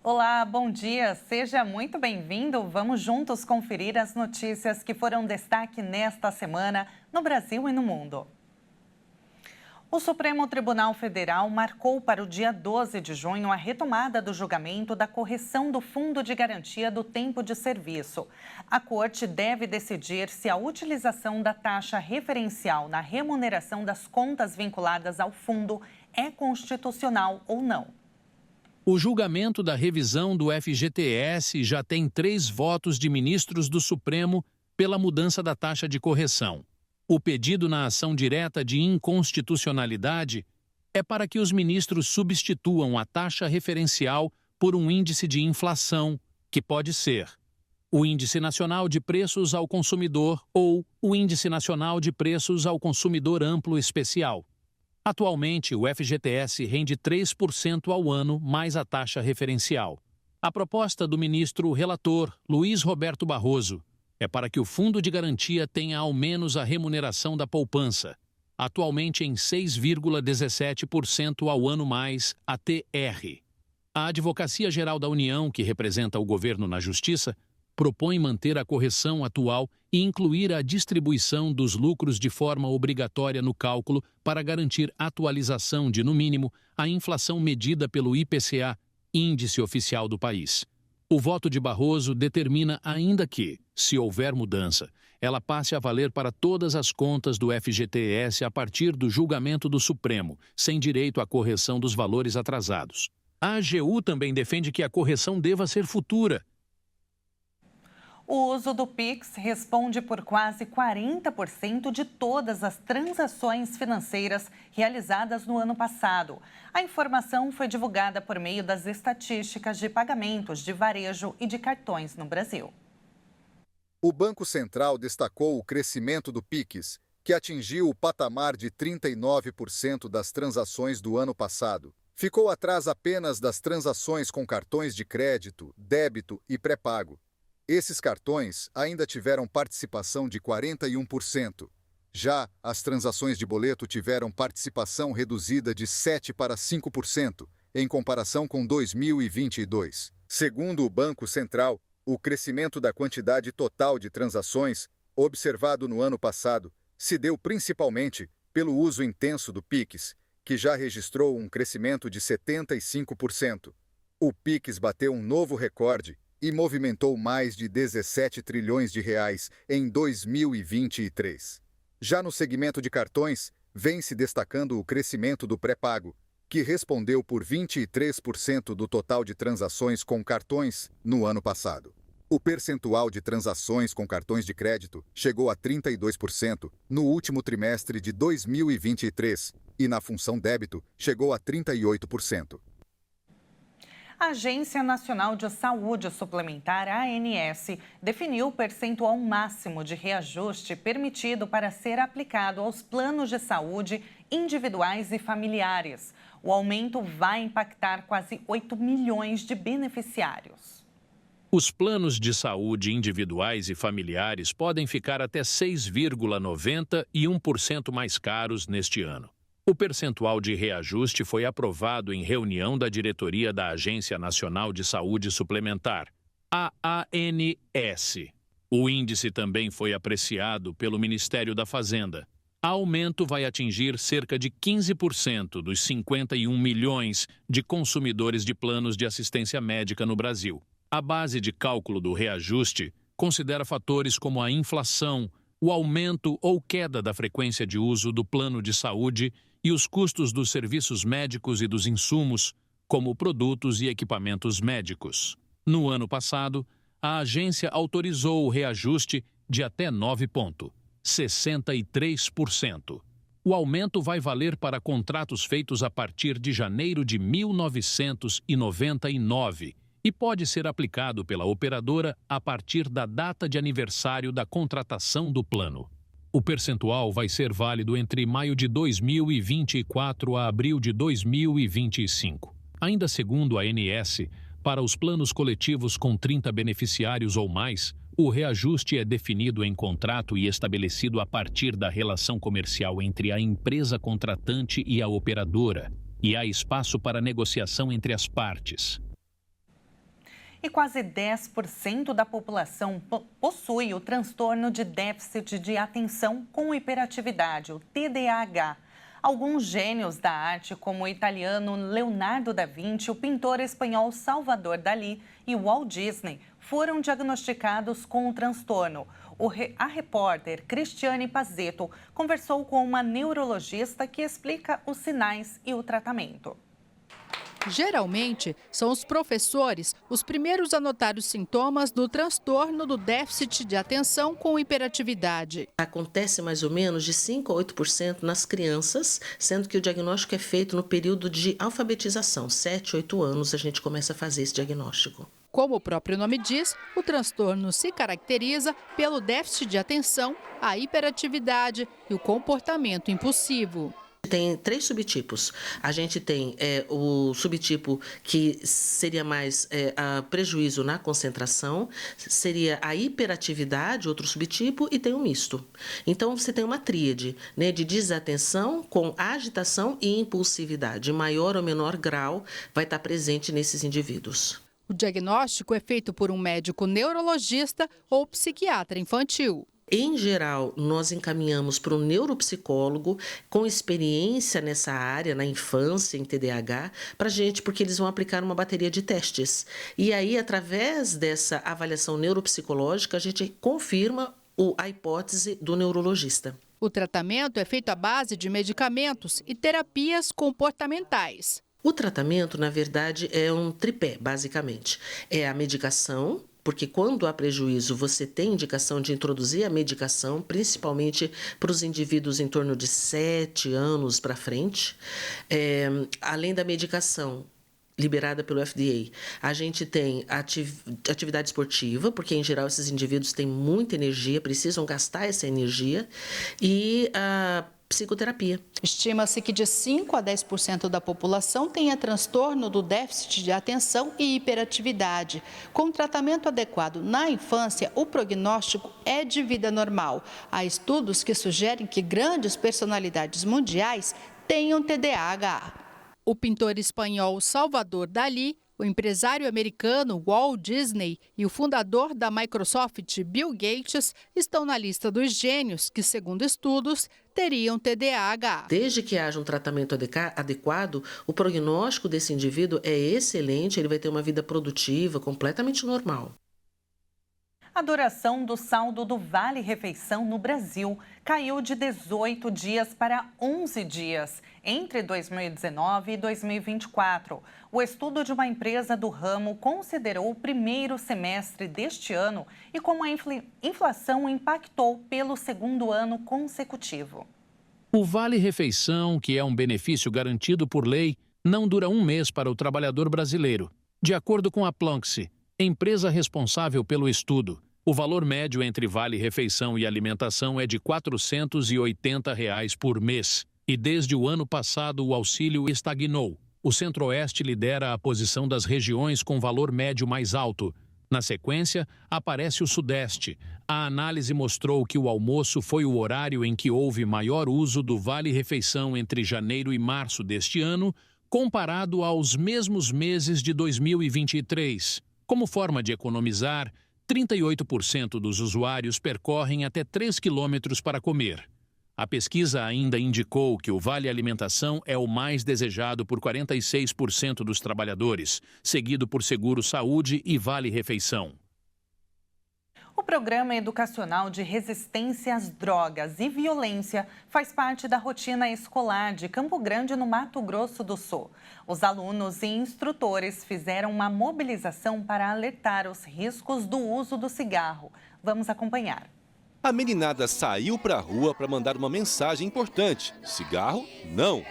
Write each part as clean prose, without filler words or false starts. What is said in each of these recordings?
Olá, bom dia. Seja muito bem-vindo. Vamos juntos conferir as notícias que foram destaque nesta semana no Brasil e no mundo. O Supremo Tribunal Federal marcou para o dia 12 de junho a retomada do julgamento da correção do Fundo de Garantia do Tempo de Serviço. A Corte deve decidir se a utilização da taxa referencial na remuneração das contas vinculadas ao fundo é constitucional ou não. O julgamento da revisão do FGTS já tem 3 votos de ministros do Supremo pela mudança da taxa de correção. O pedido na ação direta de inconstitucionalidade é para que os ministros substituam a taxa referencial por um índice de inflação, que pode ser o Índice Nacional de Preços ao Consumidor ou o Índice Nacional de Preços ao Consumidor Amplo Especial. Atualmente, o FGTS rende 3% ao ano mais a taxa referencial. A proposta do ministro relator, Luiz Roberto Barroso, é para que o Fundo de Garantia tenha ao menos a remuneração da poupança, atualmente em 6,17% ao ano mais ATR. A Advocacia Geral da União, que representa o governo na Justiça, propõe manter a correção atual e incluir a distribuição dos lucros de forma obrigatória no cálculo para garantir atualização de, no mínimo, a inflação medida pelo IPCA, índice oficial do país. O voto de Barroso determina ainda que, se houver mudança, ela passe a valer para todas as contas do FGTS a partir do julgamento do Supremo, sem direito à correção dos valores atrasados. A AGU também defende que a correção deva ser futura. O uso do Pix responde por quase 40% de todas as transações financeiras realizadas no ano passado. A informação foi divulgada por meio das estatísticas de pagamentos de varejo e de cartões no Brasil. O Banco Central destacou o crescimento do Pix, que atingiu o patamar de 39% das transações do ano passado. Ficou atrás apenas das transações com cartões de crédito, débito e pré-pago. Esses cartões ainda tiveram participação de 41%. Já as transações de boleto tiveram participação reduzida de 7% para 5%, em comparação com 2022. Segundo o Banco Central, o crescimento da quantidade total de transações, observado no ano passado, se deu principalmente pelo uso intenso do Pix, que já registrou um crescimento de 75%. O Pix bateu um novo recorde e movimentou mais de 17 trilhões de reais em 2023. Já no segmento de cartões, vem se destacando o crescimento do pré-pago, que respondeu por 23% do total de transações com cartões no ano passado. O percentual de transações com cartões de crédito chegou a 32% no último trimestre de 2023 e na função débito chegou a 38%. A Agência Nacional de Saúde Suplementar, ANS, definiu o percentual máximo de reajuste permitido para ser aplicado aos planos de saúde individuais e familiares. O aumento vai impactar quase 8 milhões de beneficiários. Os planos de saúde individuais e familiares podem ficar até 6,91% mais caros neste ano. O percentual de reajuste foi aprovado em reunião da diretoria da Agência Nacional de Saúde Suplementar, a ANS. O índice também foi apreciado pelo Ministério da Fazenda. O aumento vai atingir cerca de 15% dos 51 milhões de consumidores de planos de assistência médica no Brasil. A base de cálculo do reajuste considera fatores como a inflação, o aumento ou queda da frequência de uso do plano de saúde e os custos dos serviços médicos e dos insumos, como produtos e equipamentos médicos. No ano passado, a agência autorizou o reajuste de até 9,63%. O aumento vai valer para contratos feitos a partir de janeiro de 1999 e pode ser aplicado pela operadora a partir da data de aniversário da contratação do plano. O percentual vai ser válido entre maio de 2024 a abril de 2025. Ainda segundo a ANS, para os planos coletivos com 30 beneficiários ou mais, o reajuste é definido em contrato e estabelecido a partir da relação comercial entre a empresa contratante e a operadora, e há espaço para negociação entre as partes. e quase 10% da população possui o transtorno de déficit de atenção com hiperatividade, o TDAH. Alguns gênios da arte, como o italiano Leonardo da Vinci, o pintor espanhol Salvador Dalí e o Walt Disney, foram diagnosticados com o transtorno. A repórter Cristiane Pazetto conversou com uma neurologista que explica os sinais e o tratamento. Geralmente, são os professores os primeiros a notar os sintomas do transtorno do déficit de atenção com hiperatividade. Acontece mais ou menos de 5 a 8% nas crianças, sendo que o diagnóstico é feito no período de alfabetização. 7, 8 anos a gente começa a fazer esse diagnóstico. Como o próprio nome diz, o transtorno se caracteriza pelo déficit de atenção, a hiperatividade e o comportamento impulsivo. Tem 3 subtipos. A gente tem o subtipo que seria mais prejuízo na concentração, seria a hiperatividade, outro subtipo, e tem o misto. Então, você tem uma tríade, né, de desatenção com agitação e impulsividade. Maior ou menor grau vai estar presente nesses indivíduos. O diagnóstico é feito por um médico neurologista ou psiquiatra infantil. Em geral, nós encaminhamos para um neuropsicólogo com experiência nessa área, na infância, em TDAH, para a gente, porque eles vão aplicar uma bateria de testes. E aí, através dessa avaliação neuropsicológica, a gente confirma a hipótese do neurologista. O tratamento é feito à base de medicamentos e terapias comportamentais. O tratamento, na verdade, é um tripé, basicamente. É a medicação, porque quando há prejuízo, você tem indicação de introduzir a medicação, principalmente para os indivíduos em torno de 7 anos para frente. Além da medicação liberada pelo FDA, a gente tem atividade esportiva, porque em geral esses indivíduos têm muita energia, precisam gastar essa energia, e a psicoterapia. Estima-se que de 5 a 10% da população tenha transtorno do déficit de atenção e hiperatividade. Com tratamento adequado na infância, o prognóstico é de vida normal. Há estudos que sugerem que grandes personalidades mundiais tenham TDAH. O pintor espanhol Salvador Dalí, o empresário americano Walt Disney e o fundador da Microsoft, Bill Gates, estão na lista dos gênios que, segundo estudos, teriam TDAH. Desde que haja um tratamento adequado, o prognóstico desse indivíduo é excelente, ele vai ter uma vida produtiva, completamente normal. A duração do saldo do Vale Refeição no Brasil caiu de 18 dias para 11 dias entre 2019 e 2024. O estudo de uma empresa do ramo considerou o primeiro semestre deste ano e como a inflação impactou pelo segundo ano consecutivo. O Vale Refeição, que é um benefício garantido por lei, não dura um mês para o trabalhador brasileiro. De acordo com a Plunxi, empresa responsável pelo estudo, o valor médio entre Vale Refeição e alimentação é de R$ 480 por mês. E desde o ano passado o auxílio estagnou. O Centro-Oeste lidera a posição das regiões com valor médio mais alto. Na sequência, aparece o Sudeste. A análise mostrou que o almoço foi o horário em que houve maior uso do Vale Refeição entre janeiro e março deste ano, comparado aos mesmos meses de 2023. Como forma de economizar, 38% dos usuários percorrem até 3 quilômetros para comer. A pesquisa ainda indicou que o Vale Alimentação é o mais desejado por 46% dos trabalhadores, seguido por Seguro Saúde e Vale Refeição. O Programa Educacional de Resistência às Drogas e Violência faz parte da rotina escolar de Campo Grande, no Mato Grosso do Sul. Os alunos e instrutores fizeram uma mobilização para alertar os riscos do uso do cigarro. Vamos acompanhar. A meninada saiu para a rua para mandar uma mensagem importante. Cigarro, não!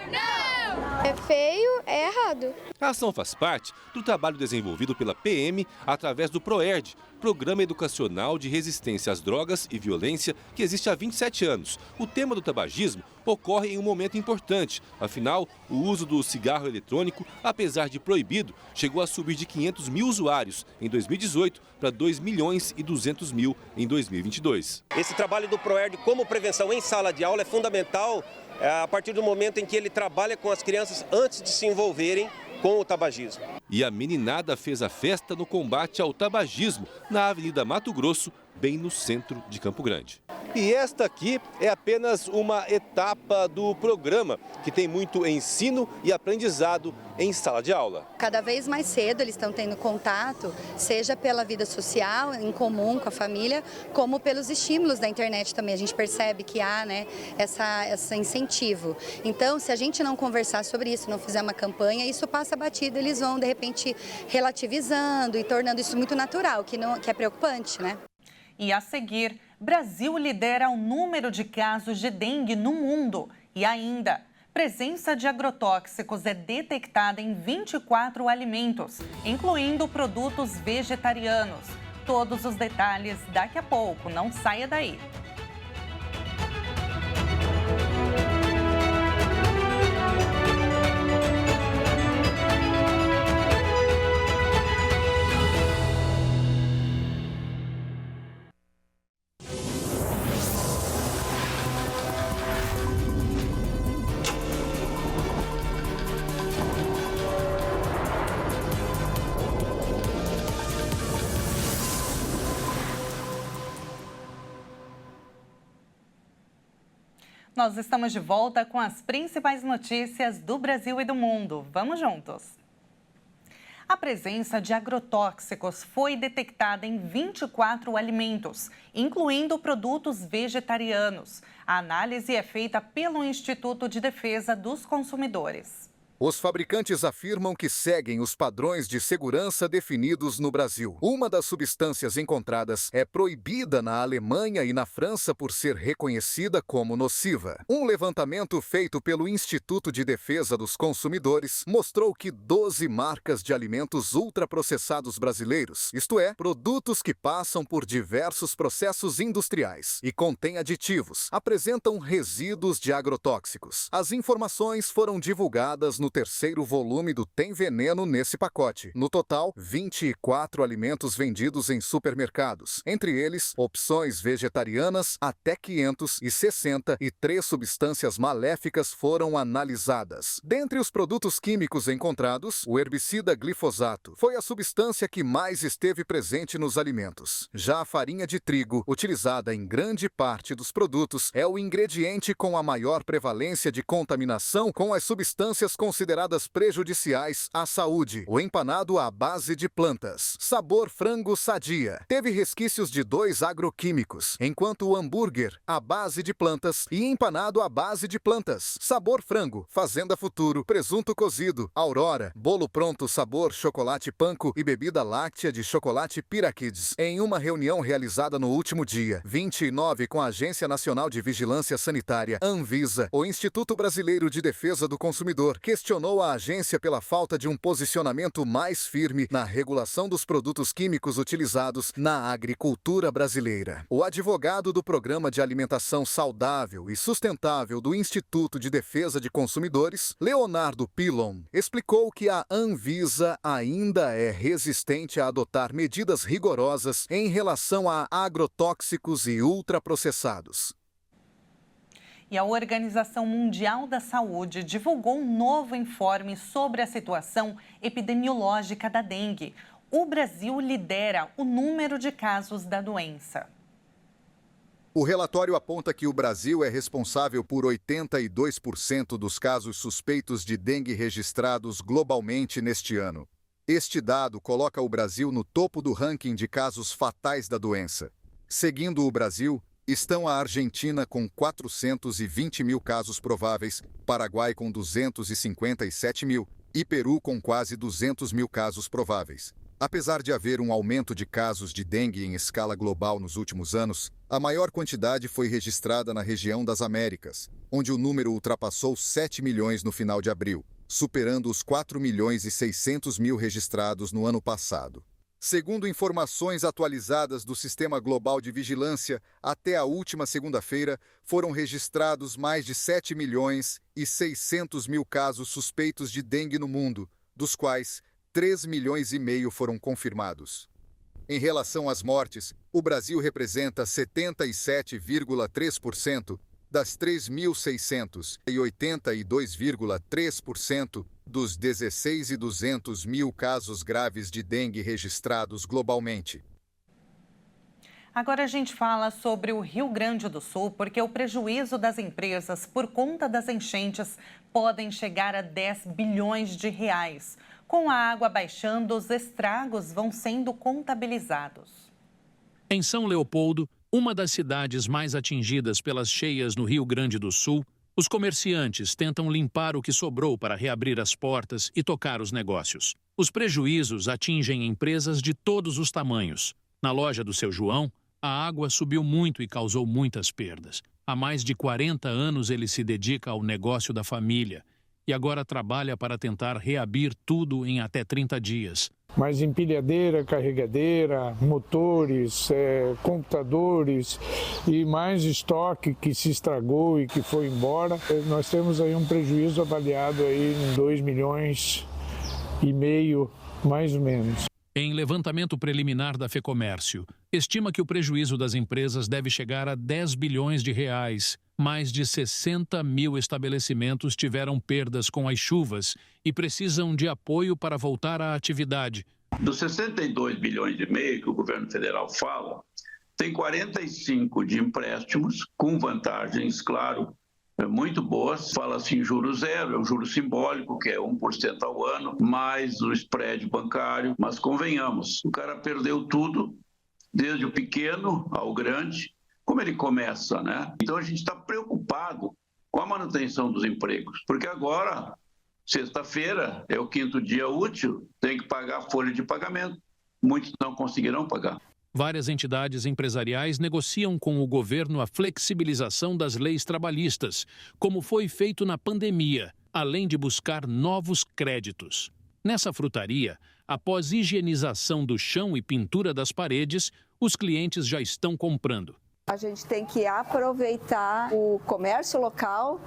É feio, é errado. A ação faz parte do trabalho desenvolvido pela PM através do PROERD, Programa Educacional de Resistência às Drogas e Violência, que existe há 27 anos. O tema do tabagismo ocorre em um momento importante. Afinal, o uso do cigarro eletrônico, apesar de proibido, chegou a subir de 500 mil usuários em 2018 para 2.200.000 em 2022. Esse trabalho do PROERD como prevenção em sala de aula é fundamental a partir do momento em que ele trabalha com as crianças antes de se envolverem com o tabagismo. E a meninada fez a festa no combate ao tabagismo na Avenida Mato Grosso, bem no centro de Campo Grande. E esta aqui é apenas uma etapa do programa, que tem muito ensino e aprendizado em sala de aula. Cada vez mais cedo eles estão tendo contato, seja pela vida social, em comum com a família, como pelos estímulos da internet também. A gente percebe que há, né, esse incentivo. Então, se a gente não conversar sobre isso, não fizer uma campanha, isso passa batido, eles vão, de repente, relativizando e tornando isso muito natural, que é preocupante, né? E a seguir, Brasil lidera o número de casos de dengue no mundo. E ainda, presença de agrotóxicos é detectada em 24 alimentos, incluindo produtos vegetarianos. Todos os detalhes daqui a pouco, não saia daí. Nós estamos de volta com as principais notícias do Brasil e do mundo. Vamos juntos! A presença de agrotóxicos foi detectada em 24 alimentos, incluindo produtos vegetarianos. A análise é feita pelo Instituto de Defesa dos Consumidores. Os fabricantes afirmam que seguem os padrões de segurança definidos no Brasil. Uma das substâncias encontradas é proibida na Alemanha e na França por ser reconhecida como nociva. Um levantamento feito pelo Instituto de Defesa dos Consumidores mostrou que 12 marcas de alimentos ultraprocessados brasileiros, isto é, produtos que passam por diversos processos industriais e contêm aditivos, apresentam resíduos de agrotóxicos. As informações foram divulgadas no terceiro volume do Tem Veneno nesse pacote. No total, 24 alimentos vendidos em supermercados. Entre eles, opções vegetarianas até 560 e 3 substâncias maléficas foram analisadas. Dentre os produtos químicos encontrados, o herbicida glifosato foi a substância que mais esteve presente nos alimentos. Já a farinha de trigo, utilizada em grande parte dos produtos, é o ingrediente com a maior prevalência de contaminação com as substâncias consideradas prejudiciais à saúde. O empanado à base de plantas, Sabor Frango Sadia, teve resquícios de 2 agroquímicos, enquanto o hambúrguer à base de plantas e empanado à base de plantas, Sabor Frango, Fazenda Futuro, presunto cozido, Aurora, bolo pronto sabor chocolate panko e bebida láctea de chocolate Piraquids. Em uma reunião realizada no último dia 29 com a Agência Nacional de Vigilância Sanitária, Anvisa, o Instituto Brasileiro de Defesa do Consumidor questionou a agência pela falta de um posicionamento mais firme na regulação dos produtos químicos utilizados na agricultura brasileira. O advogado do Programa de Alimentação Saudável e Sustentável do Instituto de Defesa de Consumidores, Leonardo Pilon, explicou que a Anvisa ainda é resistente a adotar medidas rigorosas em relação a agrotóxicos e ultraprocessados. E a Organização Mundial da Saúde divulgou um novo informe sobre a situação epidemiológica da dengue. O Brasil lidera o número de casos da doença. O relatório aponta que o Brasil é responsável por 82% dos casos suspeitos de dengue registrados globalmente neste ano. Este dado coloca o Brasil no topo do ranking de casos fatais da doença. Seguindo o Brasil, estão a Argentina com 420 mil casos prováveis, Paraguai com 257 mil e Peru com quase 200 mil casos prováveis. Apesar de haver um aumento de casos de dengue em escala global nos últimos anos, a maior quantidade foi registrada na região das Américas, onde o número ultrapassou 7 milhões no final de abril, superando os 4 milhões e 600 mil registrados no ano passado. Segundo informações atualizadas do Sistema Global de Vigilância, até a última segunda-feira foram registrados mais de 7 milhões e 600 mil casos suspeitos de dengue no mundo, dos quais 3 milhões e meio foram confirmados. Em relação às mortes, o Brasil representa 77,3% das 3.682,3% dos 16.200.000 casos graves de dengue registrados globalmente. Agora a gente fala sobre o Rio Grande do Sul, porque o prejuízo das empresas por conta das enchentes podem chegar a 10 bilhões de reais. Com a água baixando, os estragos vão sendo contabilizados. Em São Leopoldo, uma das cidades mais atingidas pelas cheias no Rio Grande do Sul, os comerciantes tentam limpar o que sobrou para reabrir as portas e tocar os negócios. Os prejuízos atingem empresas de todos os tamanhos. Na loja do seu João, a água subiu muito e causou muitas perdas. Há mais de 40 anos ele se dedica ao negócio da família e agora trabalha para tentar reabrir tudo em até 30 dias. Mas empilhadeira, carregadeira, motores, computadores e mais estoque que se estragou e que foi embora, nós temos aí um prejuízo avaliado aí em 2,5 milhões, mais ou menos. Em levantamento preliminar da FEComércio, estima que o prejuízo das empresas deve chegar a 10 bilhões de reais. Mais de 60 mil estabelecimentos tiveram perdas com as chuvas e precisam de apoio para voltar à atividade. Dos 62 bilhões e meio que o governo federal fala, tem 45 de empréstimos com vantagens, claro, muito boas. Fala-se em juro zero, é um juro simbólico, que é 1% ao ano, mais o spread bancário. Mas convenhamos, o cara perdeu tudo, desde o pequeno ao grande. Como ele começa, né? Então a gente está preocupado com a manutenção dos empregos, porque agora, sexta-feira, é o 5º dia útil, tem que pagar a folha de pagamento. Muitos não conseguirão pagar. Várias entidades empresariais negociam com o governo a flexibilização das leis trabalhistas, como foi feito na pandemia, além de buscar novos créditos. Nessa frutaria, após higienização do chão e pintura das paredes, os clientes já estão comprando. A gente tem que aproveitar o comércio local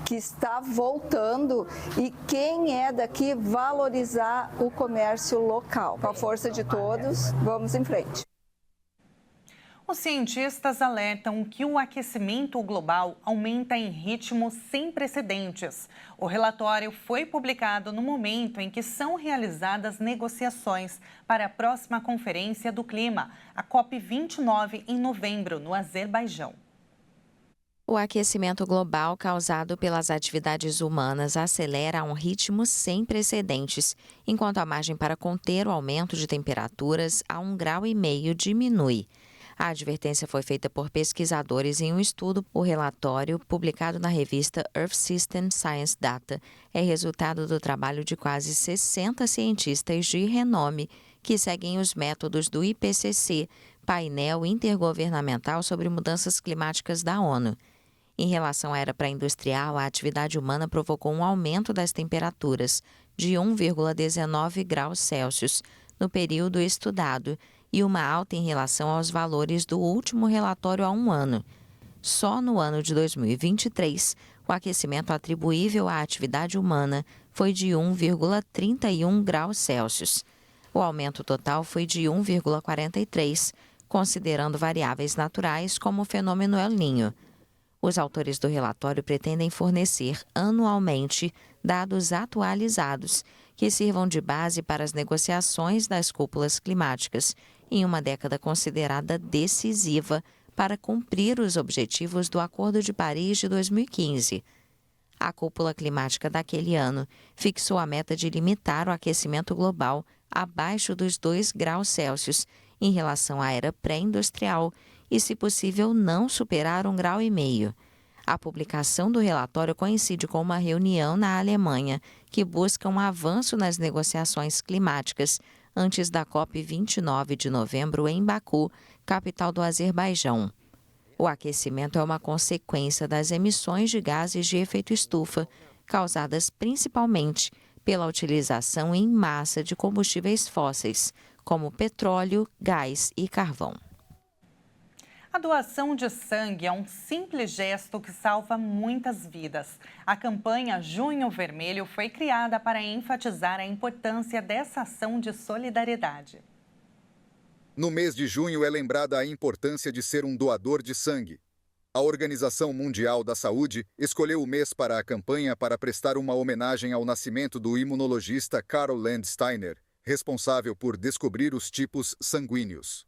que está voltando e quem é daqui valorizar o comércio local. Com a força de todos, vamos em frente. Os cientistas alertam que o aquecimento global aumenta em ritmo sem precedentes. O relatório foi publicado no momento em que são realizadas negociações para a próxima Conferência do Clima, a COP29, em novembro, no Azerbaijão. O aquecimento global causado pelas atividades humanas acelera a um ritmo sem precedentes, enquanto a margem para conter o aumento de temperaturas a 1,5 graus diminui. A advertência foi feita por pesquisadores em um estudo. O relatório, publicado na revista Earth System Science Data, é resultado do trabalho de quase 60 cientistas de renome que seguem os métodos do IPCC, Painel Intergovernamental sobre Mudanças Climáticas da ONU. Em relação à era pré-industrial, a atividade humana provocou um aumento das temperaturas de 1,19 graus Celsius no período estudado, e uma alta em relação aos valores do último relatório há um ano. Só no ano de 2023, o aquecimento atribuível à atividade humana foi de 1,31 graus Celsius. O aumento total foi de 1,43, considerando variáveis naturais como o fenômeno El Niño. Os autores do relatório pretendem fornecer anualmente dados atualizados que sirvam de base para as negociações das cúpulas climáticas em uma década considerada decisiva para cumprir os objetivos do Acordo de Paris de 2015. A cúpula climática daquele ano fixou a meta de limitar o aquecimento global abaixo dos 2 graus Celsius em relação à era pré-industrial e, se possível, não superar 1,5 graus. A publicação do relatório coincide com uma reunião na Alemanha que busca um avanço nas negociações climáticas antes da COP29 de novembro em Baku, capital do Azerbaijão. O aquecimento é uma consequência das emissões de gases de efeito estufa, causadas principalmente pela utilização em massa de combustíveis fósseis, como petróleo, gás e carvão. A doação de sangue é um simples gesto que salva muitas vidas. A campanha Junho Vermelho foi criada para enfatizar a importância dessa ação de solidariedade. No mês de junho é lembrada a importância de ser um doador de sangue. A Organização Mundial da Saúde escolheu o mês para a campanha para prestar uma homenagem ao nascimento do imunologista Karl Landsteiner, responsável por descobrir os tipos sanguíneos.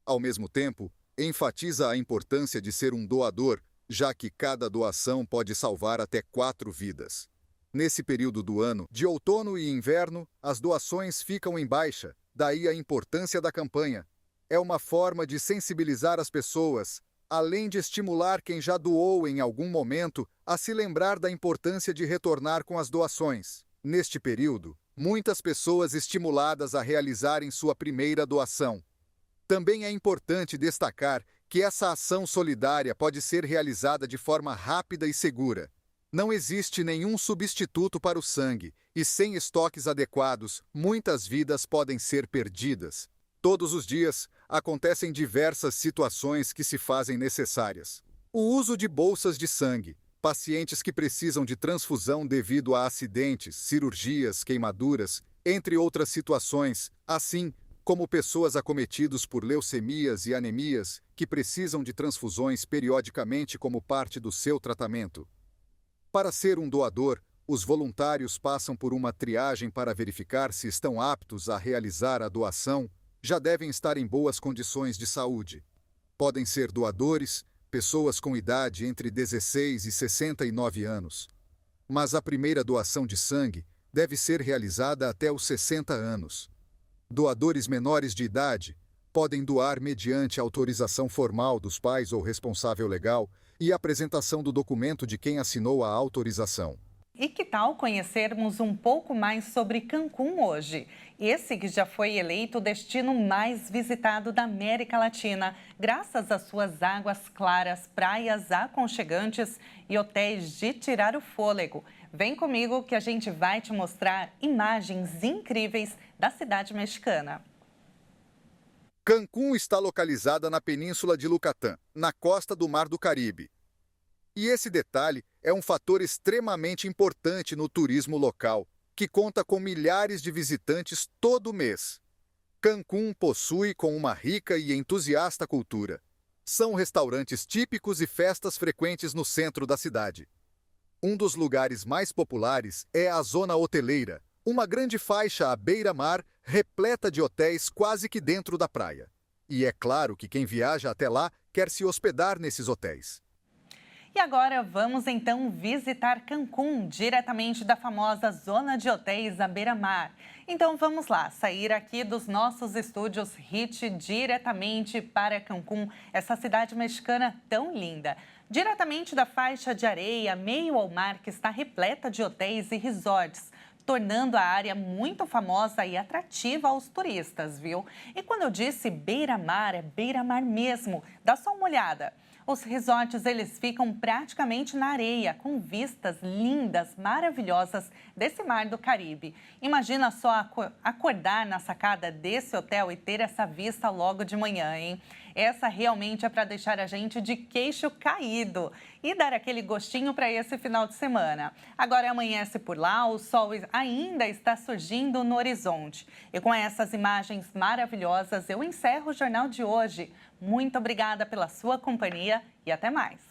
Ao mesmo tempo, enfatiza a importância de ser um doador, já que cada doação pode salvar até 4 vidas. Nesse período do ano, de outono e inverno, as doações ficam em baixa, daí a importância da campanha. É uma forma de sensibilizar as pessoas, além de estimular quem já doou em algum momento a se lembrar da importância de retornar com as doações. Neste período, muitas pessoas estimuladas a realizarem sua primeira doação. Também é importante destacar que essa ação solidária pode ser realizada de forma rápida e segura. Não existe nenhum substituto para o sangue, e sem estoques adequados, muitas vidas podem ser perdidas. Todos os dias, acontecem diversas situações que se fazem necessárias. O uso de bolsas de sangue, pacientes que precisam de transfusão devido a acidentes, cirurgias, queimaduras, entre outras situações, assim como pessoas acometidas por leucemias e anemias que precisam de transfusões periodicamente como parte do seu tratamento. Para ser um doador, os voluntários passam por uma triagem para verificar se estão aptos a realizar a doação. Já devem estar em boas condições de saúde. Podem ser doadores, pessoas com idade entre 16 e 69 anos. Mas a primeira doação de sangue deve ser realizada até os 60 anos. Doadores menores de idade podem doar mediante autorização formal dos pais ou responsável legal e apresentação do documento de quem assinou a autorização. E que tal conhecermos um pouco mais sobre Cancún hoje? Esse que já foi eleito o destino mais visitado da América Latina, graças às suas águas claras, praias aconchegantes e hotéis de tirar o fôlego. Vem comigo que a gente vai te mostrar imagens incríveis da cidade mexicana. Cancún está localizada na Península de Yucatán, na costa do Mar do Caribe. E esse detalhe é um fator extremamente importante no turismo local, que conta com milhares de visitantes todo mês. Cancún possui com uma rica e entusiasta cultura. São restaurantes típicos e festas frequentes no centro da cidade. Um dos lugares mais populares é a zona hoteleira, uma grande faixa à beira-mar repleta de hotéis quase que dentro da praia. E é claro que quem viaja até lá quer se hospedar nesses hotéis. E agora vamos então visitar Cancún, diretamente da famosa zona de hotéis à beira-mar. Então vamos lá, sair aqui dos nossos estúdios HIT diretamente para Cancún, essa cidade mexicana tão linda. Diretamente da faixa de areia, meio ao mar, que está repleta de hotéis e resorts, tornando a área muito famosa e atrativa aos turistas, viu? E quando eu disse beira-mar, é beira-mar mesmo. Dá só uma olhada. Os resorts, eles ficam praticamente na areia, com vistas lindas, maravilhosas desse mar do Caribe. Imagina só acordar na sacada desse hotel e ter essa vista logo de manhã, hein? Essa realmente é para deixar a gente de queixo caído e dar aquele gostinho para esse final de semana. Agora amanhece por lá, o sol ainda está surgindo no horizonte. E com essas imagens maravilhosas, eu encerro o Jornal de hoje. Muito obrigada pela sua companhia e até mais.